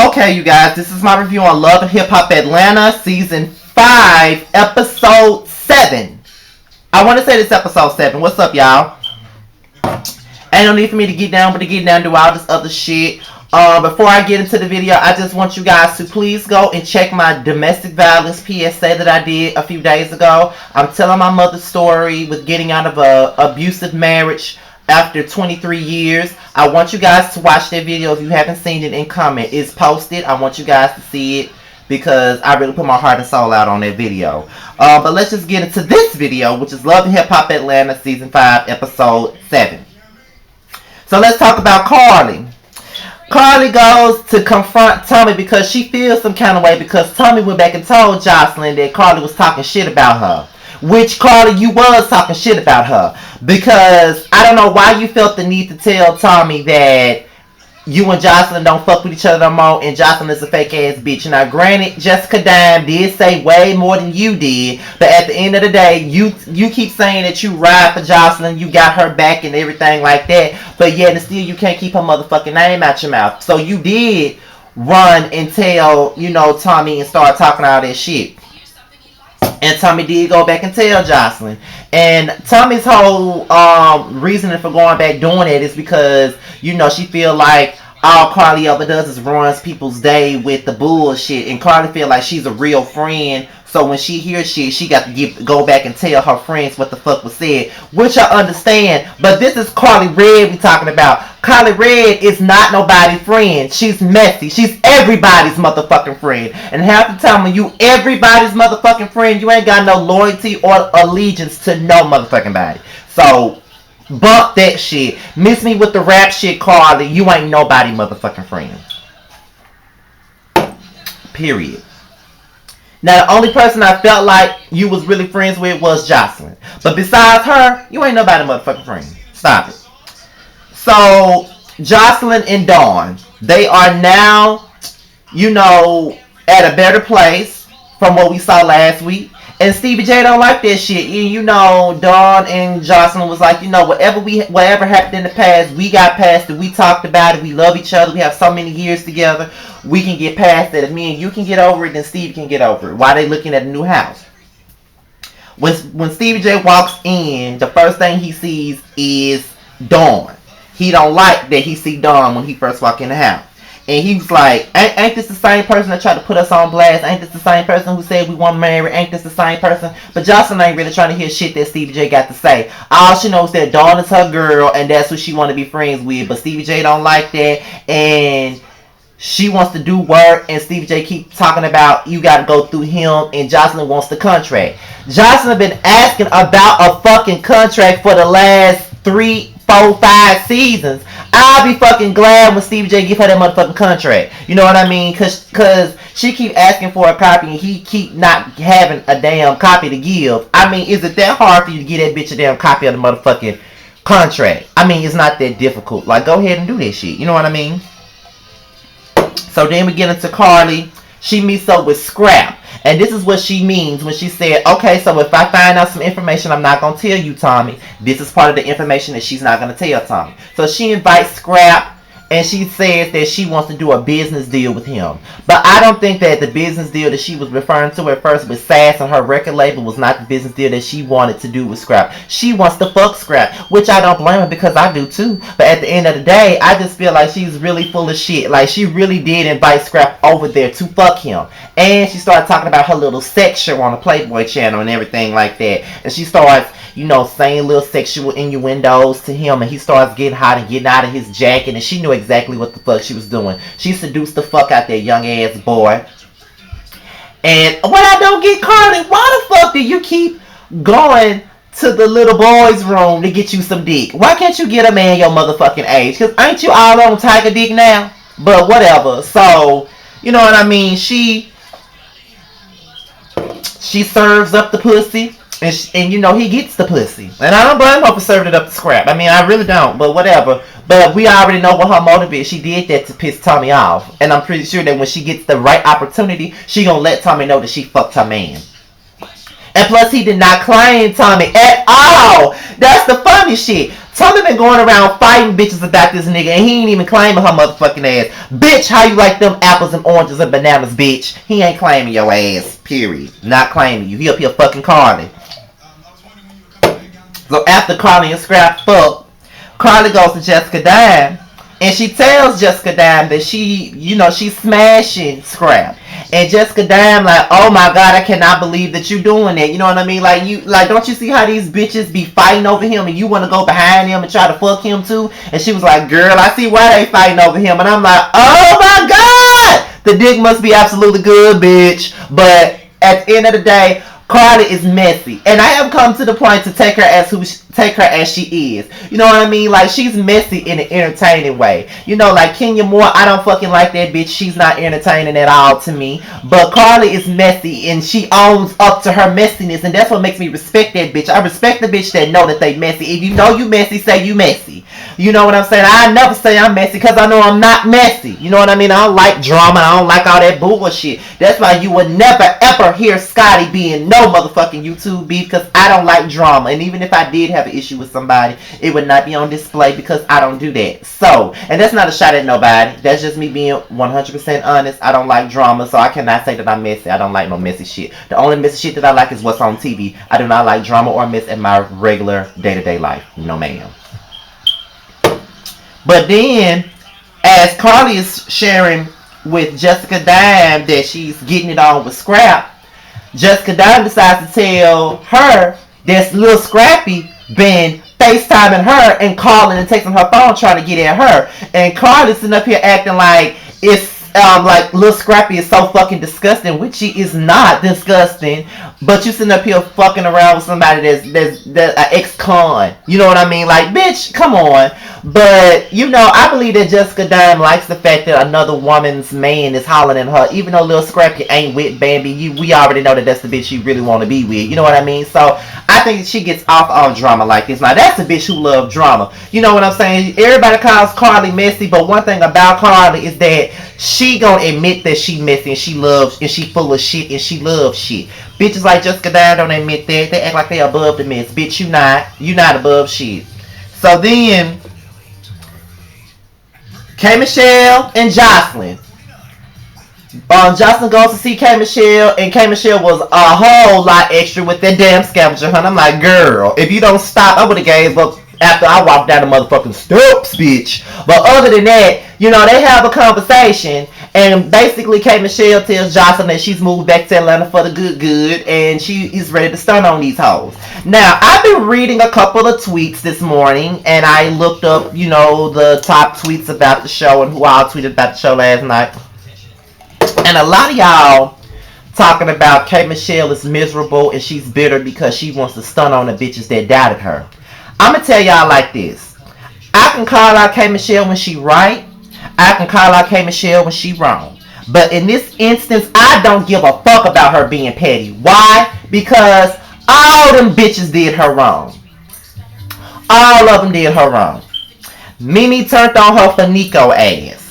Okay, you guys, this is my review on Love and Hip Hop Atlanta, Season 5, Episode 7. I want to say this Episode 7. What's up, y'all? Ain't no need for me to get down, but to get down and do all this other shit. Before I get into the video, I just want you guys to please go and check my domestic violence PSA that I did a few days ago. I'm telling my mother's story with getting out of a abusive marriage after 23 years. I want you guys to watch that video if you haven't seen it and comment. It's posted. I want you guys to see it because I really put my heart and soul out on that video. But let's just get into this video, which is Love and Hip Hop Atlanta Season 5, Episode 7. So let's talk about Carly. Carly goes to confront Tommie because she feels some kind of way because Tommie went back and told Joseline that Carly was talking shit about her. Which, Carly, you was talking shit about her. Because I don't know why you felt the need to tell Tommie that you and Joseline don't fuck with each other no more and Joseline is a fake ass bitch. Now, granted, Jessica Dime did say way more than you did, but at the end of the day, you keep saying that you ride for Joseline, you got her back and everything like that, but yet and still you can't keep her motherfucking name out your mouth. So you did run and tell, Tommie and start talking all that shit. And Tommie did go back and tell Joseline. And Tommie's whole reasoning for going back doing it is because, she feel like all Carly ever does is ruins people's day with the bullshit. And Carly feel like she's a real friend. So when she hears shit, she got to go back and tell her friends what the fuck was said. Which I understand. But this is Carly Red we talking about. Carly Red is not nobody's friend. She's messy. She's everybody's motherfucking friend. And half the time when you everybody's motherfucking friend, you ain't got no loyalty or allegiance to no motherfucking body. So, bump that shit. Miss me with the rap shit, Carly. You ain't nobody motherfucking friend. Period. Now, the only person I felt like you was really friends with was Joseline. But besides her, you ain't nobody motherfucking friend. Stop it. So, Joseline and Dawn, they are now, at a better place from what we saw last week. And Stevie J don't like that shit. Dawn and Joseline was like, whatever happened in the past, we got past it. We talked about it. We love each other. We have so many years together. We can get past it. If me and you can get over it, then Stevie can get over it. While they looking at a new house. When Stevie J walks in, the first thing he sees is Dawn. He don't like that he see Dawn when he first walk in the house. And he was like, ain't this the same person that tried to put us on blast? Ain't this the same person who said we want married? Ain't this the same person? But Joseline ain't really trying to hear shit that Stevie J got to say. All she knows is that Dawn is her girl and that's who she want to be friends with. But Stevie J don't like that. And she wants to do work. And Stevie J keep talking about you got to go through him. And Joseline wants the contract. Joseline been asking about a fucking contract for the last 3, 4, 5 seasons. I'll be fucking glad when Stevie J give her that motherfucking contract. You know what I mean? Cause she keep asking for a copy and he keep not having a damn copy to give. I mean, is it that hard for you to get that bitch a damn copy of the motherfucking contract? I mean, it's not that difficult. Like, go ahead and do that shit. You know what I mean? So then we get into Carly. She meets up with Scrapp. And this is what she means when she said, okay, so if I find out some information I'm not going to tell you, Tommie, this is part of the information that she's not going to tell Tommie. So she invites Scrapp and she says that she wants to do a business deal with him. But I don't think that the business deal that she was referring to at first with Sass and her record label was not the business deal that she wanted to do with Scrapp. She wants to fuck Scrapp, which I don't blame her because I do too. But at the end of the day, I just feel like she's really full of shit. Like she really did invite Scrapp over there to fuck him. And she started talking about her little sex show on the Playboy channel and everything like that. And she starts, saying little sexual innuendos to him. And he starts getting hot and getting out of his jacket. And she knew exactly what the fuck she was doing. She seduced the fuck out that young ass boy. And what I don't get, Carly, why the fuck do you keep going to the little boy's room to get you some dick? Why can't you get a man your motherfucking age? Because ain't you all on Tiger Dick now? But whatever. So, you know what I mean? She serves up the pussy. And he gets the pussy. And I don't blame her for serving it up to Scrapp. I mean, I really don't. But whatever. But we already know what her motive is. She did that to piss Tommie off. And I'm pretty sure that when she gets the right opportunity, she gonna let Tommie know that she fucked her man. And plus, he did not claim Tommie at all. That's the funny shit. Tommie been going around fighting bitches about this nigga, and he ain't even claiming her motherfucking ass. Bitch, how you like them apples and oranges and bananas, bitch? He ain't claiming your ass, period. Not claiming you. He up here fucking Carly. So after Carly and Scrapp fuck, Carly goes to Jessica Dime, and she tells Jessica Dime that she's smashing Scrapp. And Jessica Dime like, oh my god, I cannot believe that you doing that. You know what I mean? Like, don't you see how these bitches be fighting over him, and you want to go behind him and try to fuck him too? And she was like, girl, I see why they fighting over him. And I'm like, oh my god, the dick must be absolutely good, bitch. But at the end of the day, Carly is messy, and I have come to the point to take her as she is. You know what I mean? Like, she's messy in an entertaining way. You know, like Kenya Moore, I don't fucking like that bitch. She's not entertaining at all to me. But Carly is messy, and she owns up to her messiness, and that's what makes me respect that bitch. I respect the bitch that know that they messy. If you know you messy, say you messy. You know what I'm saying? I never say I'm messy because I know I'm not messy. You know what I mean? I don't like drama. I don't like all that bullshit. That's why you would never ever hear Scotty being no motherfucking YouTube beef, because I don't like drama. And even if I did have an issue with somebody, it would not be on display because I don't do that. So, and that's not a shot at nobody. That's just me being 100% honest. I don't like drama, so I cannot say that I'm messy. I don't like no messy shit. The only messy shit that I like is what's on TV. I do not like drama or mess in my regular day-to-day life. No ma'am. But then, as Carly is sharing with Jessica Dime that she's getting it on with Scrapp, Jessica Dime decides to tell her that little Scrappy been FaceTiming her and calling and texting her phone trying to get at her. And Carly's sitting up here acting like it's like Lil Scrappy is so fucking disgusting, which she is not disgusting. But you sitting up here fucking around with somebody that's an ex-con. You know what I mean? Like, bitch, come on. But, you know, I believe that Jessica Dime likes the fact that another woman's man is hollering at her. Even though Lil Scrappy ain't with Bambi, we already know that that's the bitch she really want to be with. You know what I mean? So, I think she gets off on drama like this. Now, that's a bitch who loves drama. You know what I'm saying? Everybody calls Carly messy, but one thing about Carly is that she gonna admit that she messy and she loves and she full of shit and she loves shit. Bitches like Jessica Dime don't admit that. They act like they above the mess. Bitch, you not. You not above shit. So then, K. Michelle and Joseline. Joseline goes to see K. Michelle, and K. Michelle was a whole lot extra with that damn scavenger hunt. I'm like, girl, if you don't stop, I would have gave up after I walked down the motherfucking steps, bitch. But other than that, you know, they have a conversation, and basically K. Michelle tells Joseline that she's moved back to Atlanta for the good, and she is ready to stun on these hoes. Now, I've been reading a couple of tweets this morning, and I looked up, you know, the top tweets about the show and who all tweeted about the show last night. And a lot of y'all talking about K. Michelle is miserable and she's bitter because she wants to stun on the bitches that doubted her. I'm going to tell y'all like this. I can call out K. Michelle when she right. I can call out K. Michelle when she wrong. But in this instance, I don't give a fuck about her being petty. Why? Because all them bitches did her wrong. All of them did her wrong. Mimi turned on her for Nico ass.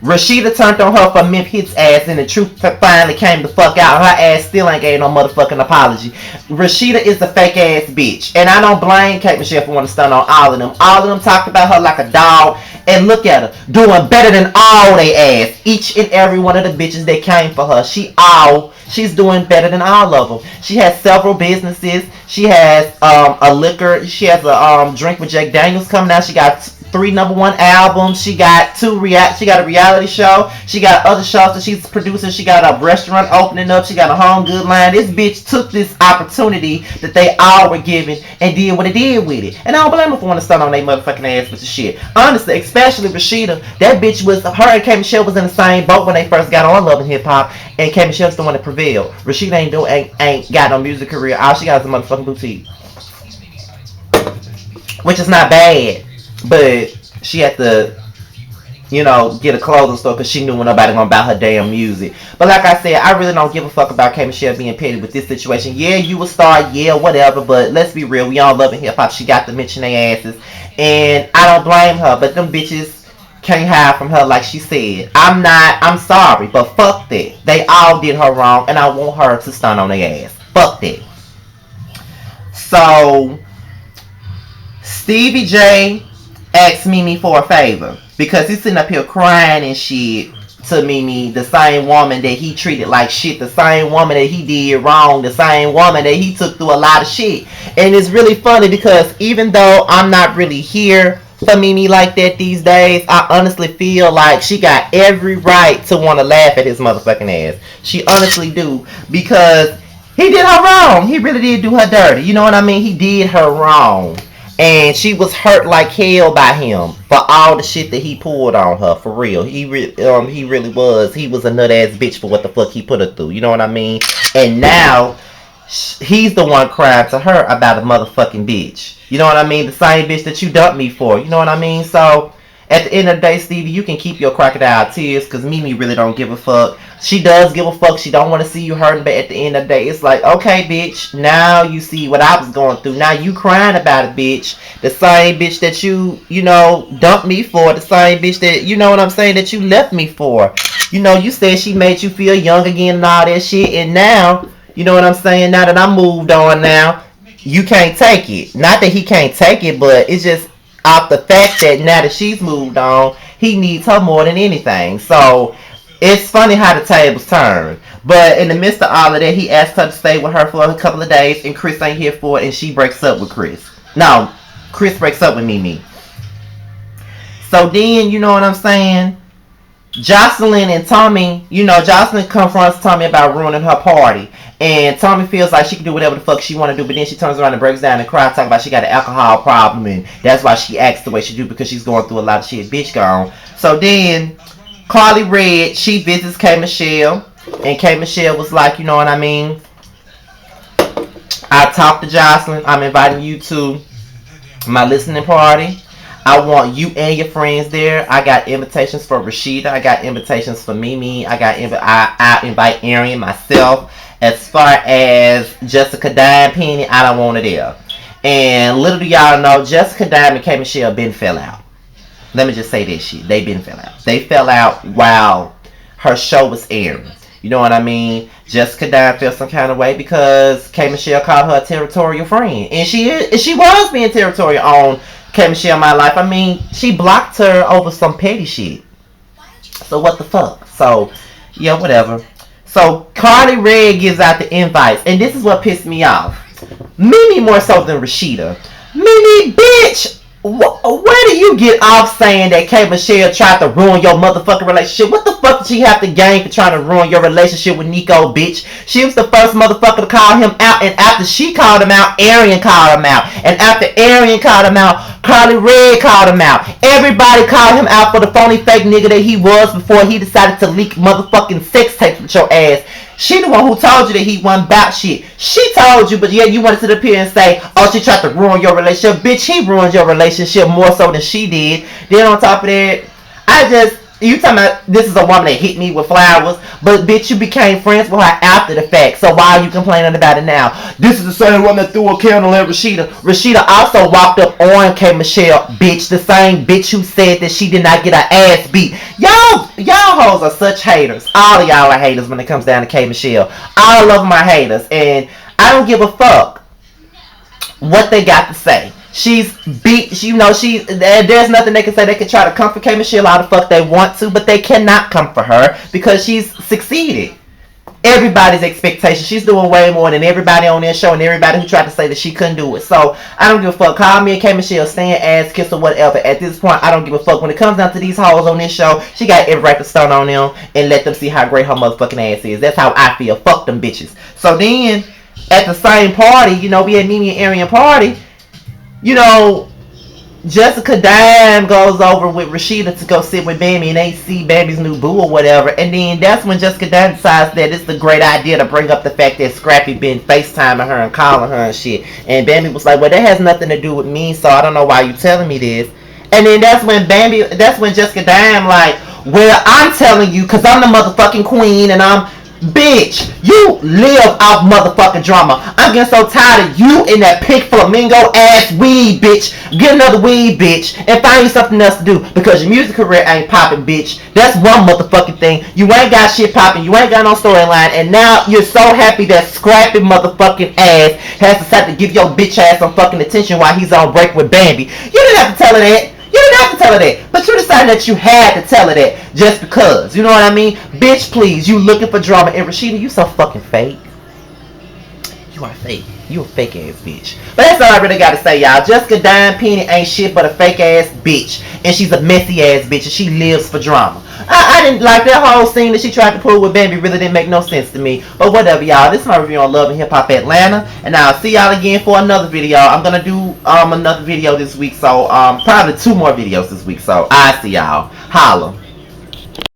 Rashida turned on her for Memphis ass, and the truth finally came the fuck out. Her ass still ain't gave no motherfucking apology. Rashida is a fake ass bitch, and I don't blame Kate Michelle for wanting to stun on all of them. All of them talked about her like a dog, and look at her, doing better than all they ass. Each and every one of the bitches that came for her, she's doing better than all of them. She has several businesses. She has a liquor. She has a drink with Jack Daniels coming out. She got 3 #1 albums. She got she got a reality show. She got other shows that she's producing. She got a restaurant opening up. She got a home good line. This bitch took this opportunity that they all were given and did what it did with it. And I don't blame her for wanting to start on their motherfucking ass with the shit. Honestly, especially Rashida. That bitch was, her and K. Michelle was in the same boat when they first got on Love and Hip Hop, and K. Michelle's the one that prevailed. Rashida ain't got no music career. All she got is a motherfucking boutique. Which is not bad. But she had to, you know, get a clothing store because she knew when nobody gonna buy her damn music. But like I said, I really don't give a fuck about K. Michelle being petty with this situation. Yeah, you a star, yeah, whatever. But let's be real, we all love Hip Hop. She got to mention their asses, and I don't blame her. But them bitches can't hide from her, like she said. I'm sorry, but fuck that. They all did her wrong, and I want her to stun on their ass. Fuck that. So Stevie J asked Mimi for a favor because he's sitting up here crying and shit to Mimi, the same woman that he treated like shit, the same woman that he did wrong, the same woman that he took through a lot of shit. And it's really funny because even though I'm not really here for Mimi like that these days, I honestly feel like she got every right to want to laugh at his motherfucking ass. She honestly do, because he did her wrong. He really did do her dirty. You know what I mean? He did her wrong. And she was hurt like hell by him for all the shit that he pulled on her. For real, he really was. He was a nut ass bitch for what the fuck he put her through. You know what I mean? And now he's the one crying to her about a motherfucking bitch. You know what I mean? The same bitch that you dumped me for. You know what I mean? So at the end of the day, Stevie, you can keep your crocodile tears because Mimi really don't give a fuck. She does give a fuck. She don't want to see you hurting, but at the end of the day, it's like, okay, bitch, now you see what I was going through. Now you crying about it, bitch. The same bitch that you know, dumped me for. The same bitch that, you know what I'm saying, that you left me for. You know, you said she made you feel young again and all that shit, and now, you know what I'm saying, now that I moved on now, you can't take it. Not that he can't take it, but it's just off the fact that now that she's moved on, he needs her more than anything. So it's funny how the tables turn. But in the midst of all of that, he asked her to stay with her for a couple of days, and Chris ain't here for it, and she breaks up with Chris. No, Chris breaks up with Mimi. So then, you know what I'm saying, Joseline and Tommie, you know, Joseline confronts Tommie about ruining her party. And Tommie feels like she can do whatever the fuck she want to do, but then she turns around and breaks down and cries, talking about she got an alcohol problem, and that's why she acts the way she do, because she's going through a lot of shit. Bitch gone. So then Carly Red, she visits K Michelle, and K Michelle was like, you know what I mean, I talked to Joseline. I'm inviting you to my listening party. I want you and your friends there. I got invitations for Rashida. I got invitations for Mimi. I invite Arian, myself. As far as Jessica Dime Penny, I don't want it there. And little do y'all know, Jessica Dime and K Michelle been fell out. Let me just say this shit. They been fell out. They fell out while her show was airing. You know what I mean? Jessica Dime felt some kind of way because K Michelle called her a territorial friend. And she was being territorial on K Michelle My Life. I mean, she blocked her over some petty shit. So what the fuck? So, yeah, whatever. So Carly Red gives out the invites, and this is what pissed me off. Mimi more so than Rashida. Mimi, bitch, where do you get off saying that K Michelle tried to ruin your motherfucking relationship? What the fuck did she have to gain for trying to ruin your relationship with Nico, bitch? She was the first motherfucker to call him out, and after she called him out, Arian called him out, and after Arian called him out, Carly Red called him out. Everybody called him out for the phony fake nigga that he was before he decided to leak motherfucking sex tapes with your ass. She the one who told you that he wasn't about shit. She told you, but yeah, you wanted to sit up here and say, oh, she tried to ruin your relationship. Bitch, he ruined your relationship more so than she did. Then on top of that, you talking about this is a woman that hit me with flowers, but bitch, you became friends with her after the fact. So why are you complaining about it now? This is the same one that threw a candle at Rashida. Rashida also walked up on K Michelle, bitch. The same bitch who said that she did not get her ass beat. Y'all hoes are such haters. All of y'all are haters when it comes down to K Michelle. All of them are haters, and I don't give a fuck what they got to say. She's beat, you know, there's nothing they can say. They can try to comfort K Michelle how the fuck they want to, but they cannot comfort her because she's succeeded. Everybody's expectation. She's doing way more than everybody on their show and everybody who tried to say that she couldn't do it. So I don't give a fuck. Call me and K Michelle, stand ass, kiss or whatever. At this point, I don't give a fuck. When it comes down to these hoes on this show, she got every right to stun on them and let them see how great her motherfucking ass is. That's how I feel. Fuck them bitches. So then, at the same party, you know, we had Mimi and Arian party. You know, Jessica Dime goes over with Rashida to go sit with Bambi, and they see Bambi's new boo or whatever. And then that's when Jessica Dime decides that it's a great idea to bring up the fact that Scrappy been FaceTiming her and calling her and shit. And Bambi was like, well, that has nothing to do with me, so I don't know why you telling me this. And then that's when Jessica Dime like, well, I'm telling you because I'm the motherfucking queen and I'm Bitch, you live off motherfucking drama. I'm getting so tired of you in that pink flamingo ass weed, bitch. Get another weed, bitch, and find you something else to do because your music career ain't popping, bitch. That's one motherfucking thing. You ain't got shit popping. You ain't got no storyline, and now you're so happy that scrappy motherfucking ass has decided to give your bitch ass some fucking attention while he's on break with Bambi. You didn't have to tell her that. You didn't have to tell her that, but you decided that you had to tell her that just because. You know what I mean? Bitch, please, you looking for drama. And Rashida, you so fucking fake. You are fake. You a fake ass bitch. But that's all I really gotta say, y'all. Jessica Dime Penny ain't shit but a fake ass bitch. And she's a messy ass bitch and she lives for drama. I didn't like that whole scene that she tried to pull with Bambi. Really didn't make no sense to me. But whatever, y'all. This is my review on Love and Hip Hop Atlanta. And I'll see y'all again for another video. I'm gonna do another video this week. So probably 2 more videos this week. So I'll see y'all. Holla.